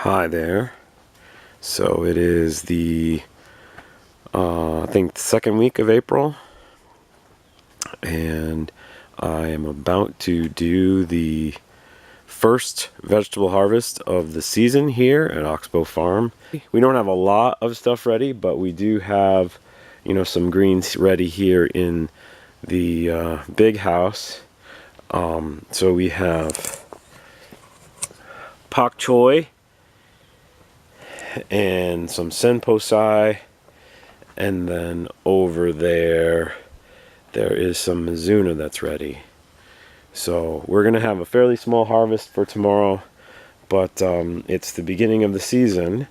Hi there. So it is the I think the second week of April, and I am about to do the first vegetable harvest of the season here at Oxbow Farm. We don't have a lot of stuff ready, but we do have, some greens ready here in the big house. So we have pak choi and some senposai, and then over there is some Mizuna that's ready. So we're gonna have a fairly small harvest for tomorrow, but it's the beginning of the season.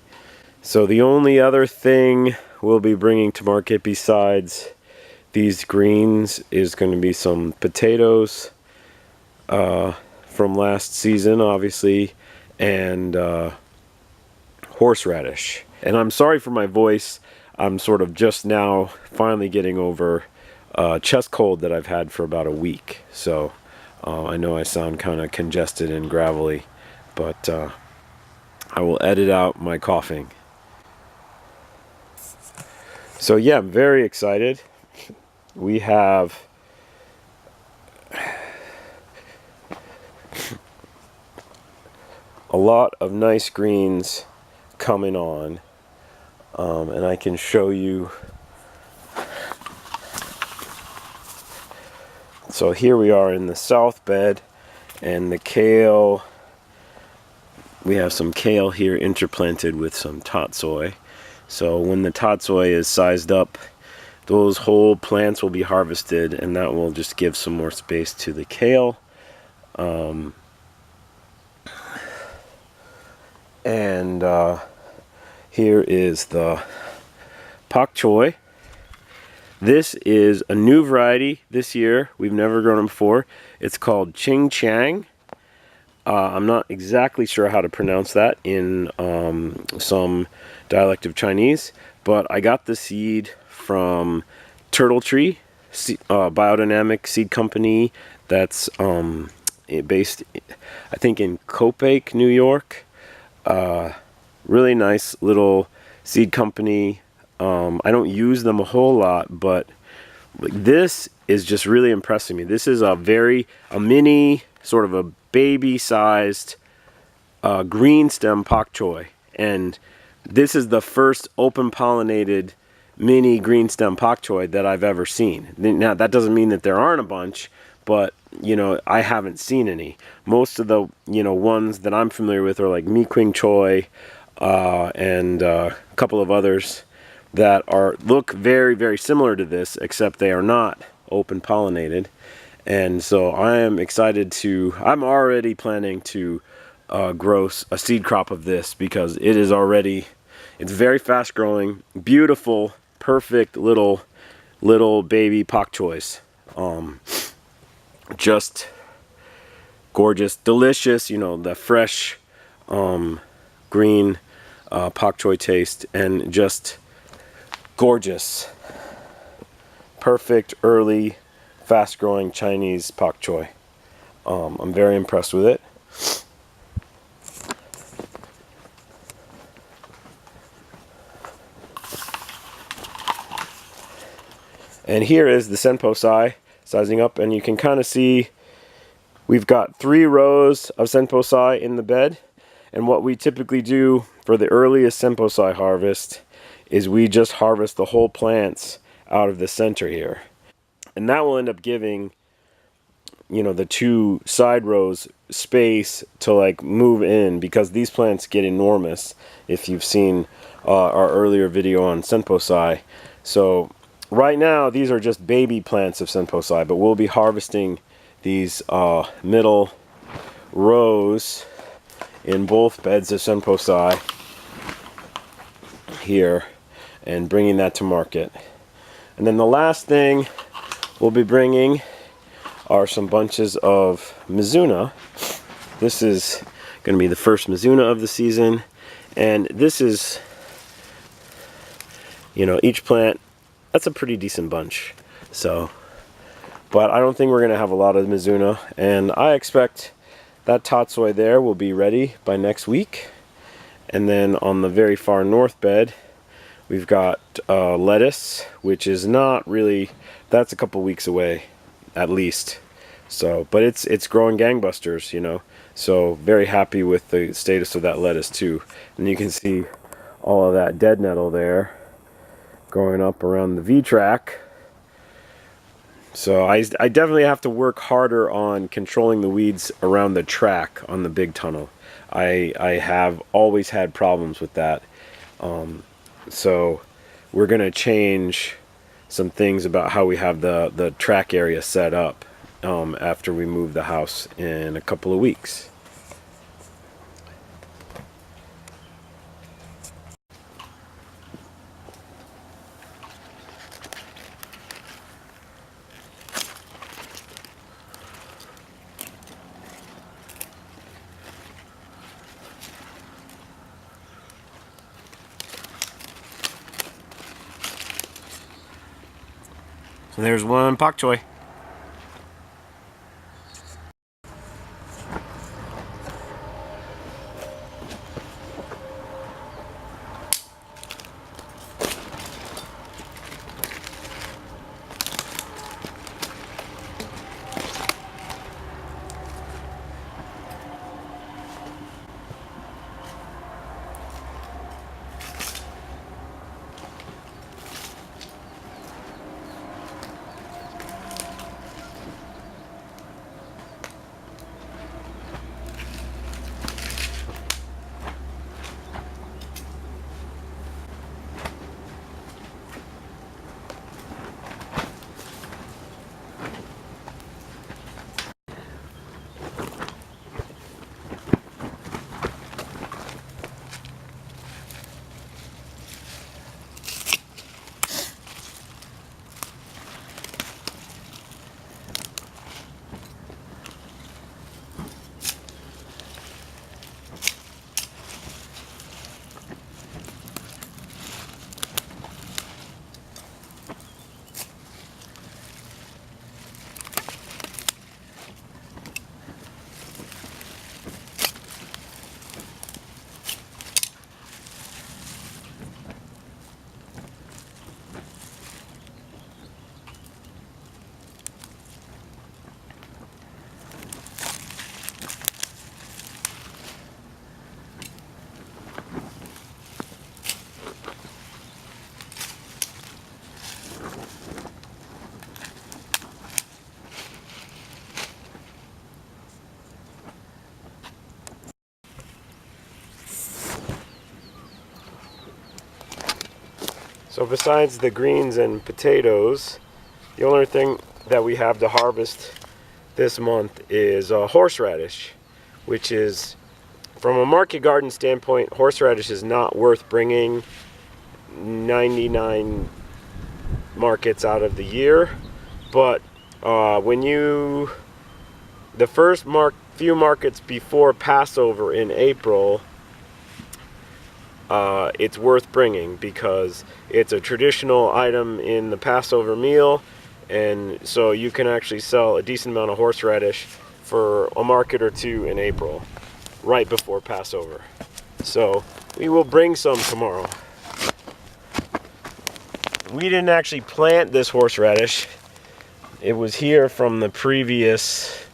So the only other thing we'll be bringing to market besides these greens is going to be some potatoes from last season, obviously, and horseradish. And I'm sorry for my voice. I'm sort of just now finally getting over a chest cold that I've had for about a week. So I know I sound kind of congested and gravelly, but I will edit out my coughing. So yeah, I'm very excited. We have a lot of nice greens coming on, and I can show you. So here we are in the south bed, and the kale, we have some kale here interplanted with some tatsoi. So when the tatsoi is sized up, those whole plants will be harvested, and that will just give some more space to the kale. Here is the pak choi. This is a new variety this year. We've never grown them before. It's called ching chang. I'm not exactly sure how to pronounce that in some dialect of Chinese, but I got the seed from Turtle Tree, biodynamic seed company that's based, I think, in Copake, New York. Really nice little seed company. I don't use them a whole lot, but this is just really impressing me. This is a mini, sort of a baby-sized green stem pak choi, and this is the first open pollinated mini green stem pak choi that I've ever seen. Now that doesn't mean that there aren't a bunch, but I haven't seen any. Most of the ones that I'm familiar with are like choy, and a couple of others that look very, very similar to this, except they are not open pollinated. And so I am excited I'm already planning to grow a seed crop of this, because it's very fast growing, beautiful, perfect little baby pak choys. Just gorgeous, delicious, the fresh green pak choi taste, and just gorgeous, perfect, early, fast-growing Chinese pak choi. I'm very impressed with it. And here is the senposai sizing up, and you can kind of see we've got 3 rows of senposai in the bed. And what we typically do for the earliest senposai harvest is we just harvest the whole plants out of the center here. And that will end up giving, the 2 side rows space to move in, because these plants get enormous if you've seen our earlier video on senposai. So right now these are just baby plants of senposai, but we'll be harvesting these middle rows in both beds of senposai here and bringing that to market. And then the last thing we'll be bringing are some bunches of Mizuna. This is going to be the first Mizuna of the season, and this is, each plant, that's a pretty decent bunch. So, but I don't think we're going to have a lot of Mizuna, and I expect that tatsoi there will be ready by next week. And then on the very far north bed, we've got lettuce, which is not really, that's a couple weeks away at least. So, but it's growing gangbusters, you know. So very happy with the status of that lettuce too. And you can see all of that dead nettle there growing up around the V-track. So I definitely have to work harder on controlling the weeds around the track on the big tunnel. I have always had problems with that. So we're going to change some things about how we have the track area set up after we move the house in a couple of weeks. So there's one pak choi. So besides the greens and potatoes, the only thing that we have to harvest this month is horseradish, which is, from a market garden standpoint, horseradish is not worth bringing 99 markets out of the year. But the first few markets before Passover in April, it's worth bringing because it's a traditional item in the Passover meal, and so you can actually sell a decent amount of horseradish for a market or two in April, right before Passover. So we will bring some tomorrow. We didn't actually plant this horseradish. It was here from the previous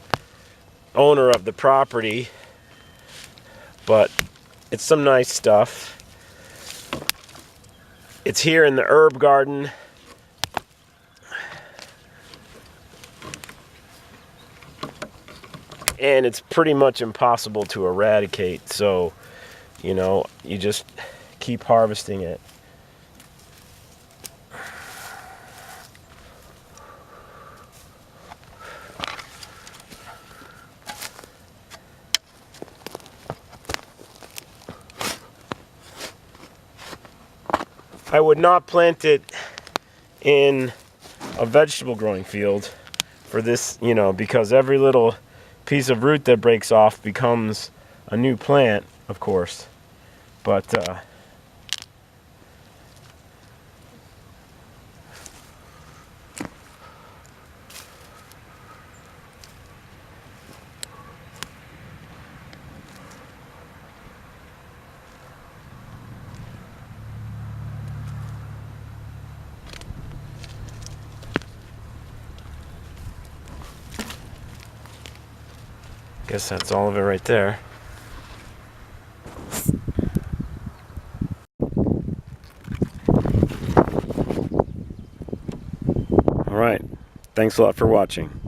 owner of the property, but it's some nice stuff. It's here in the herb garden. And it's pretty much impossible to eradicate, so, you know, you just keep harvesting it. I would not plant it in a vegetable growing field for this, you know, because every little piece of root that breaks off becomes a new plant, of course. But Guess that's all of it right there. All right. Thanks a lot for watching.